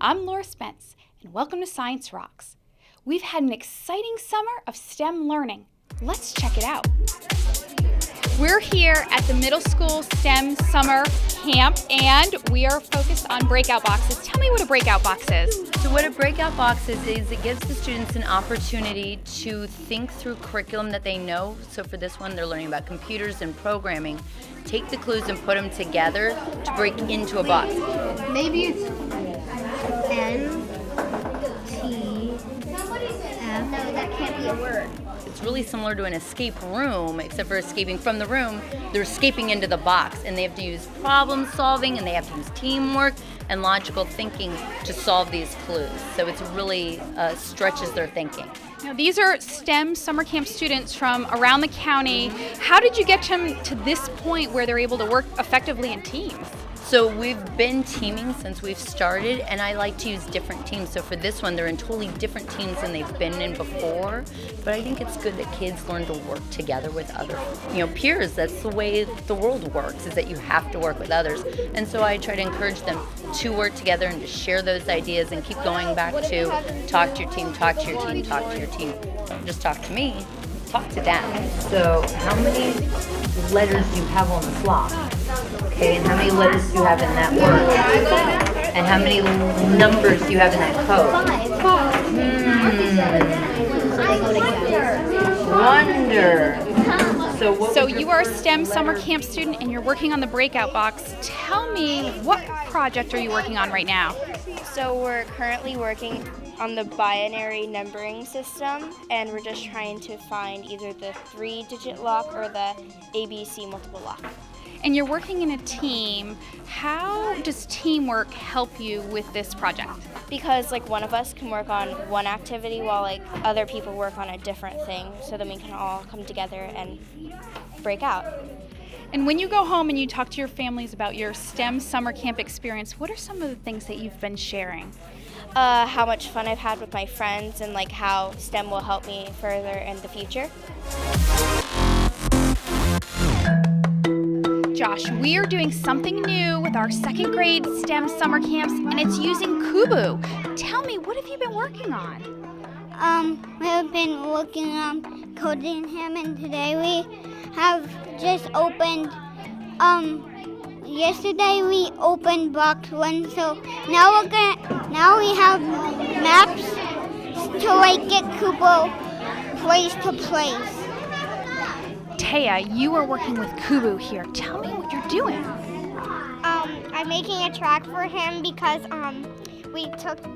I'm Laura Spence, and welcome to Science Rocks. We've had an exciting summer of STEM learning. Let's check it out. We're here at the middle school STEM summer camp, and we are focused on breakout boxes. Tell me what a breakout box is. So what a breakout box is it gives the students an opportunity to think through curriculum that they know. So for this one, they're learning about computers and programming. Take the clues and put them together to break into a box. Maybe it's N, T, F. No, that can't be a word. It's really similar to an escape room, except for escaping from the room, they're escaping into the box, and they have to use problem solving, and they have to use teamwork and logical thinking to solve these clues. So it's really stretches their thinking. Now, these are STEM summer camp students from around the county. How did you get them to this point where they're able to work effectively in teams? So we've been teaming since we've started, and I like to use different teams. So for this one, they're in totally different teams than they've been in before. But I think it's good that kids learn to work together with other, peers. That's the way the world works, is that you have to work with others. And so I try to encourage them to work together and to share those ideas and keep going back to talk to your team, talk to your team, talk to your team. Don't just talk to me, talk to them. So how many letters do you have on the block? Okay, and how many letters do you have in that word? And how many numbers do you have in that code? Wonder. So you are a STEM summer camp student and you're working on the breakout box. Tell me, what project are you working on right now? So we're currently working on the binary numbering system, and we're just trying to find either the 3-digit lock or the ABC multiple lock. And you're working in a team. How does teamwork help you with this project? Because one of us can work on one activity while other people work on a different thing, so then we can all come together and break out. And when you go home and you talk to your families about your STEM summer camp experience, what are some of the things that you've been sharing? How much fun I've had with my friends, and how STEM will help me further in the future. Josh, we are doing something new with our second grade STEM summer camps, and it's using Kubu. Tell me, what have you been working on? We've been working on coding him, and today we have just opened, yesterday we opened box 1, so now we have maps to get Kubo place to place. Taya, you are working with Kubu here. Tell me what you're doing. I'm making a track for him because we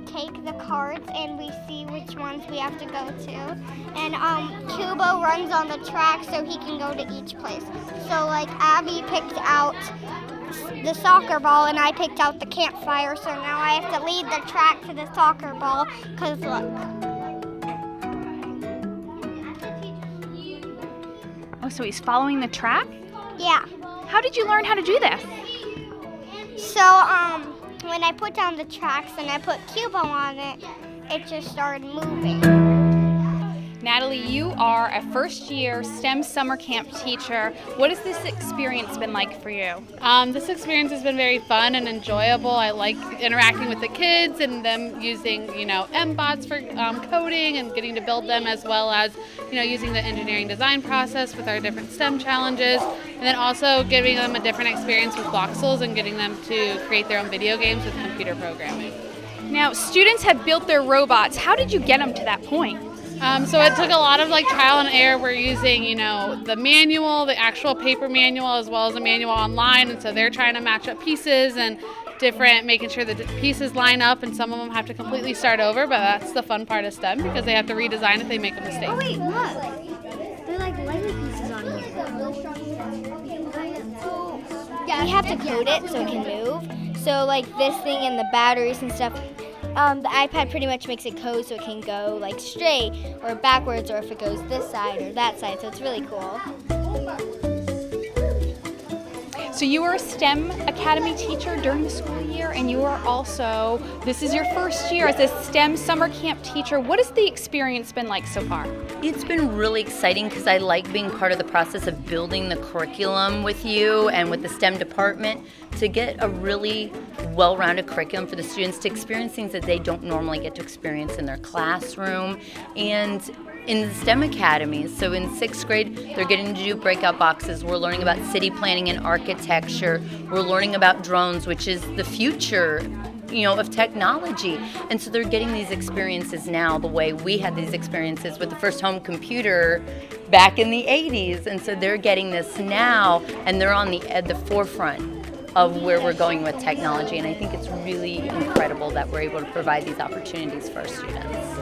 take the cards and we see which ones we have to go to. And Kubo runs on the track so he can go to each place. So Abby picked out the soccer ball and I picked out the campfire, so now I have to lead the track to the soccer ball, because look. Oh, so he's following the track? Yeah. How did you learn how to do this? So, when I put down the tracks and I put Kubo on it, it just started moving. Natalie, you are a first-year STEM summer camp teacher. What has this experience been like for you? This experience has been very fun and enjoyable. I like interacting with the kids and them using, MBOTs for coding and getting to build them, as well as, using the engineering design process with our different STEM challenges, and then also giving them a different experience with voxels and getting them to create their own video games with computer programming. Now, students have built their robots. How did you get them to that point? So it took a lot of trial and error. We're using, the manual, the actual paper manual, as well as a manual online. And so they're trying to match up pieces and making sure that the pieces line up, and some of them have to completely start over. But that's the fun part of STEM, because they have to redesign if they make a mistake. Oh wait, look! They're Lego pieces on here. We have to code it so it can move. So this thing and the batteries and stuff. The iPad pretty much makes it code so it can go straight or backwards, or if it goes this side or that side, so it's really cool. So you were a STEM Academy teacher during the school year, and you are also, this is your first year as a STEM summer camp teacher. What has the experience been like so far? It's been really exciting because I like being part of the process of building the curriculum with you and with the STEM department to get a really well-rounded curriculum for the students to experience things that they don't normally get to experience in their classroom and in the STEM academies. So in 6th grade, they're getting to do breakout boxes. We're learning about city planning and architecture. We're learning about drones, which is the future, of technology. And so they're getting these experiences now the way we had these experiences with the first home computer back in the 80s. And so they're getting this now, and they're on at the forefront of where we're going with technology. And I think it's really incredible that we're able to provide these opportunities for our students.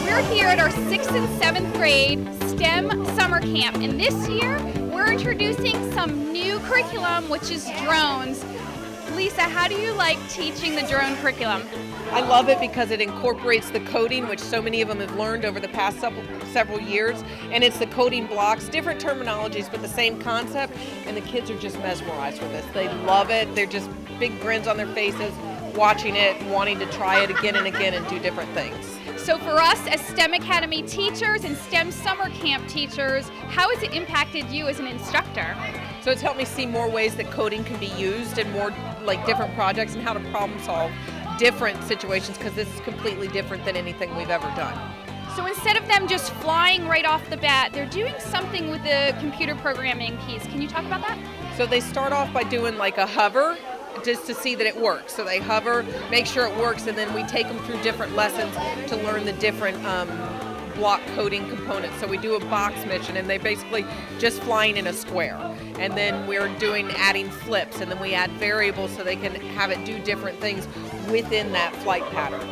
We're here at our 6th and 7th grade STEM summer camp, and this year we're introducing some new curriculum, which is drones. Lisa, how do you like teaching the drone curriculum? I love it because it incorporates the coding, which so many of them have learned over the past several years, and it's the coding blocks, different terminologies, but the same concept, and the kids are just mesmerized with this. They love it. They're just big grins on their faces, watching it, wanting to try it again and again and do different things. So for us as STEM Academy teachers and STEM summer camp teachers, how has it impacted you as an instructor? So it's helped me see more ways that coding can be used in more like different projects and how to problem solve different situations, because this is completely different than anything we've ever done. So instead of them just flying right off the bat, they're doing something with the computer programming piece. Can you talk about that? So they start off by doing like a hover, just to see that it works. So they hover, make sure it works, and then we take them through different lessons to learn the different block coding components. So we do a box mission, and they basically just flying in a square. And then we're adding flips, and then we add variables so they can have it do different things within that flight pattern.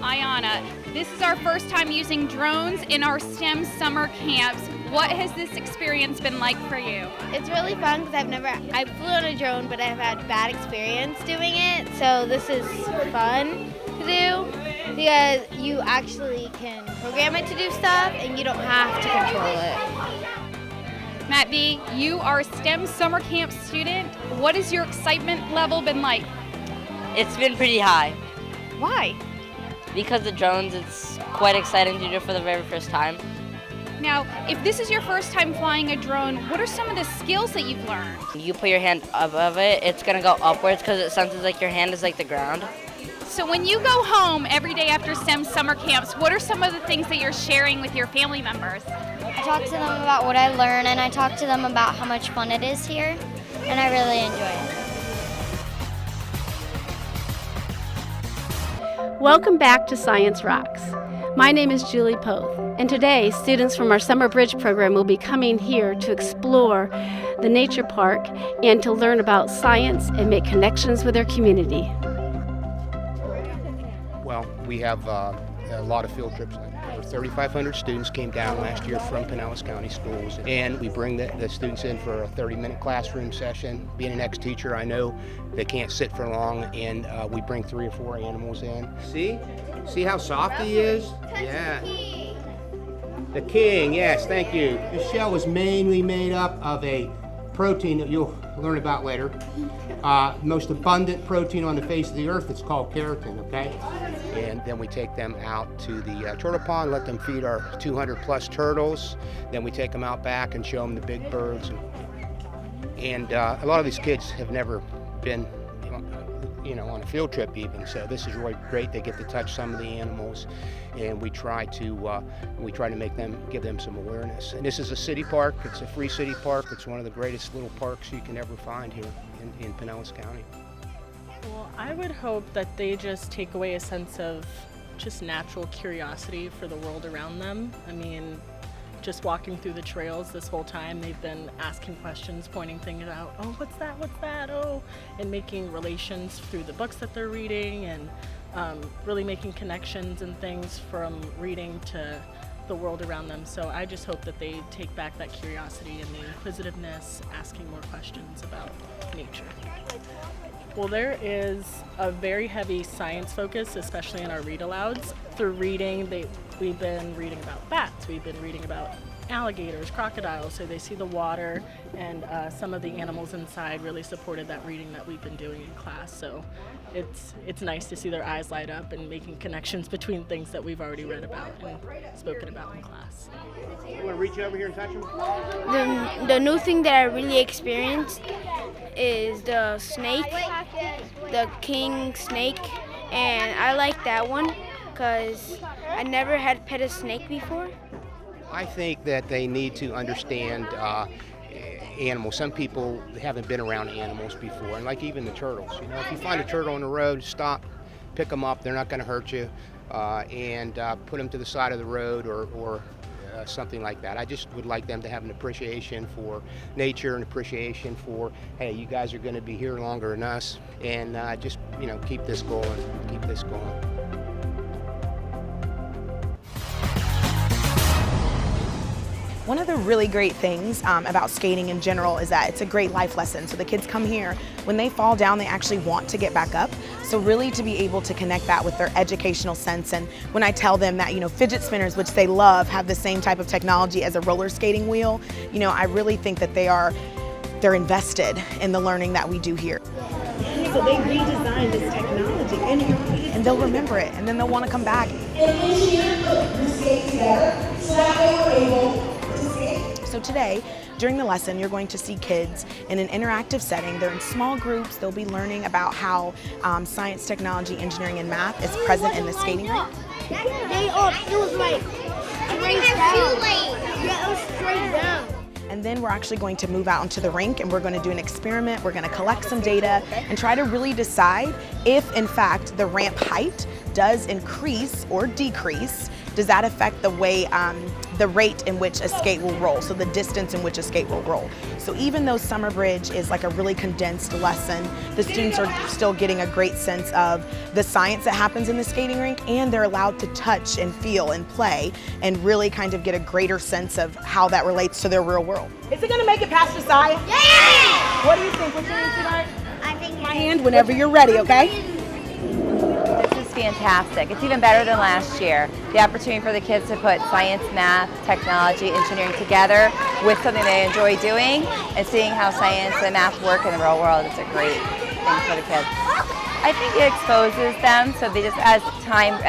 Ayana, this is our first time using drones in our STEM summer camps. What has this experience been like for you? It's really fun because I flew on a drone, but I've had bad experience doing it. So this is fun to do because you actually can program it to do stuff and you don't have to control it. Matt B., you are a STEM summer camp student. What has your excitement level been like? It's been pretty high. Why? Because the drones, it's quite exciting to do for the very first time. Now, if this is your first time flying a drone, what are some of the skills that you've learned? You put your hand above it, it's going to go upwards because it senses like your hand is like the ground. So when you go home every day after STEM summer camps, what are some of the things that you're sharing with your family members? I talk to them about what I learn, and I talk to them about how much fun it is here, and I really enjoy it. Welcome back to Science Rocks. My name is Julie Poth, and today students from our Summer Bridge program will be coming here to explore the nature park and to learn about science and make connections with their community. Well, we have a lot of field trips. Over 3,500 students came down last year from Pinellas County schools, and we bring the students in for a 30-minute classroom session. Being an ex-teacher, I know they can't sit for long, and we bring 3 or 4 animals in. See how soft he is? Yeah. The king, yes, thank you. This shell is mainly made up of a protein that you'll learn about later. Most abundant protein on the face of the earth. It's called keratin, okay? And then we take them out to the turtle pond, let them feed our 200 plus turtles. Then we take them out back and show them the big birds. And a lot of these kids have never been on a field trip even, so this is really great. They get to touch some of the animals, and we try to give them some awareness. And this is a city park. It's a free city park. It's one of the greatest little parks you can ever find here in Pinellas County. Well, I would hope that they just take away a sense of just natural curiosity for the world around them. I mean, just walking through the trails this whole time, they've been asking questions, pointing things out. Oh, what's that? Oh, and making relations through the books that they're reading, and really making connections and things from reading to the world around them. So I just hope that they take back that curiosity and the inquisitiveness, asking more questions about nature. Well, there is a very heavy science focus, especially in our read-alouds. Through reading, we've been reading about bats, we've been reading about alligators, crocodiles, so they see the water, and some of the animals inside really supported that reading that we've been doing in class. So it's nice to see their eyes light up and making connections between things that we've already read about and spoken about in class. You want to reach over here and touch them? The new thing that I really experienced is the snake, the king snake, and I like that one because I never had pet a snake before. I think that they need to understand animals. Some people haven't been around animals before, and like even the turtles. You know, if you find a turtle on the road, stop, pick them up. They're not going to hurt you, and put them to the side of the road or something like that. I just would like them to have an appreciation for nature, an appreciation for, hey, you guys are going to be here longer than us, and just, you know, keep this going, keep this going. One of the really great things about skating in general is that it's a great life lesson. So the kids come here, when they fall down, they actually want to get back up. So really to be able to connect that with their educational sense, and when I tell them that, you know, fidget spinners, which they love, have the same type of technology as a roller skating wheel, you know, I really think that they're invested in the learning that we do here. So they redesigned this technology And they'll remember it, and then they'll want to come back. And this year, we skate together, so that they were able. So today, during the lesson, you're going to see kids in an interactive setting. They're in small groups. They'll be learning about how science, technology, engineering, and math is present in the skating rink. It was like straight down. Yeah, it was straight down. And then we're actually going to move out into the rink, and we're going to do an experiment. We're going to collect some data and try to really decide if, in fact, the ramp height does increase or decrease. Does that affect the way, the rate in which a skate will roll, so the distance in which a skate will roll. So even though Summer Bridge is like a really condensed lesson, the students are still getting a great sense of the science that happens in the skating rink, and they're allowed to touch and feel and play and really kind of get a greater sense of how that relates to their real world. Is it going to make it past Josiah? Yeah! What do you think? What's your answer, Art? I think My hand whenever you're ready, okay? This is fantastic. It's even better than last year. The opportunity for the kids to put science, math, technology, engineering together with something they enjoy doing and seeing how science and math work in the real world is a great thing for the kids. I think it exposes them, so they just, as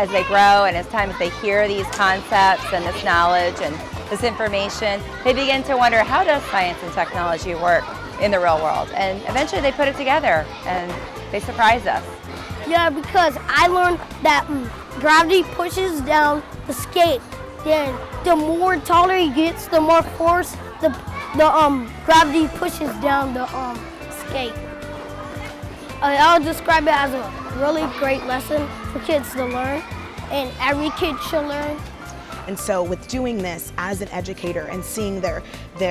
they grow and as they hear these concepts and this knowledge and this information, they begin to wonder, how does science and technology work in the real world? And eventually they put it together and they surprise us. Yeah, because I learned that gravity pushes down the skate. Then the more taller he gets, the more force the gravity pushes down the skate. I'll describe it as a really great lesson for kids to learn, and every kid should learn. And so with doing this as an educator and seeing their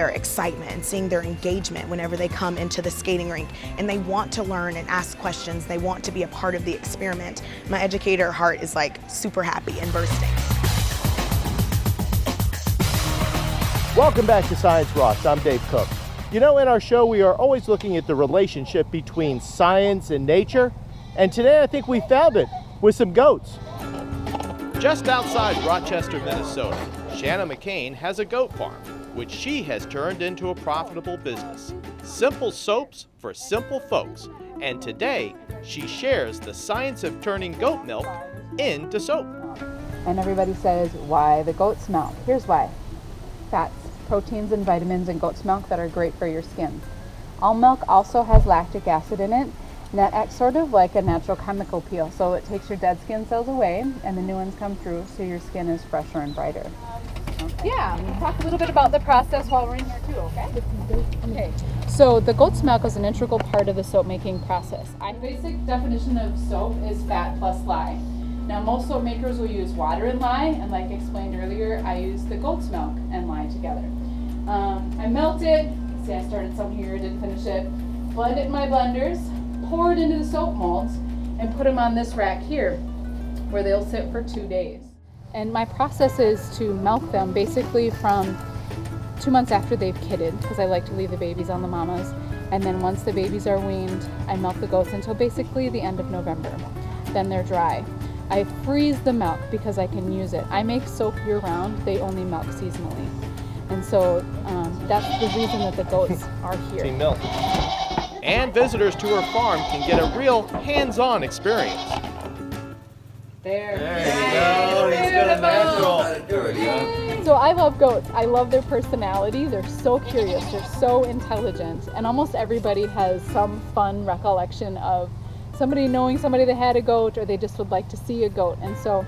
excitement and seeing their engagement whenever they come into the skating rink and they want to learn and ask questions, they want to be a part of the experiment, my educator heart is like super happy and bursting. Welcome back to Science Rocks. I'm Dave Cook. You know, in our show we are always looking at the relationship between science and nature, and today I think we found it with some goats. Just outside Rochester, Minnesota, Shanna McCain has a goat farm, which she has turned into a profitable business. Simple soaps for simple folks. And today, she shares the science of turning goat milk into soap. And everybody says, why the goat's milk? Here's why. Fats, proteins, and vitamins in goat's milk that are great for your skin. Almond milk also has lactic acid in it, and that acts sort of like a natural chemical peel. So it takes your dead skin cells away and the new ones come through, so your skin is fresher and brighter. Okay. Yeah, we'll talk a little bit about the process while we're in here too, okay? Okay, so the goat's milk is an integral part of the soap making process. The basic definition of soap is fat plus lye. Now most soap makers will use water and lye, and like explained earlier, I use the goat's milk and lye together. I melt it, see I started some here, didn't finish it, blend it in my blenders, pour it into the soap molds, and put them on this rack here, where they'll sit for 2 days. And my process is to milk them basically from 2 months after they've kidded, because I like to leave the babies on the mamas, And then once the babies are weaned, I milk the goats until basically the end of November. Then they're dry. I freeze the milk because I can use it. I make soap year-round. They only milk seasonally. And so that's the reason that the goats are here. Team milk. And visitors to her farm can get a real hands-on experience. There you go. He's got a natural. So I love goats. I love their personality. They're so curious. They're so intelligent. And almost everybody has some fun recollection of somebody knowing somebody that had a goat, or they just would like to see a goat. And so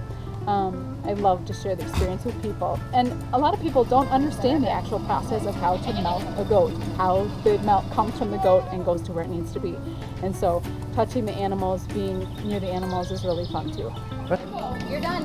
I love to share the experience with people. And a lot of people don't understand the actual process of how to milk a goat, how the milk comes from the goat and goes to where it needs to be. And so touching the animals, being near the animals is really fun too. You're done.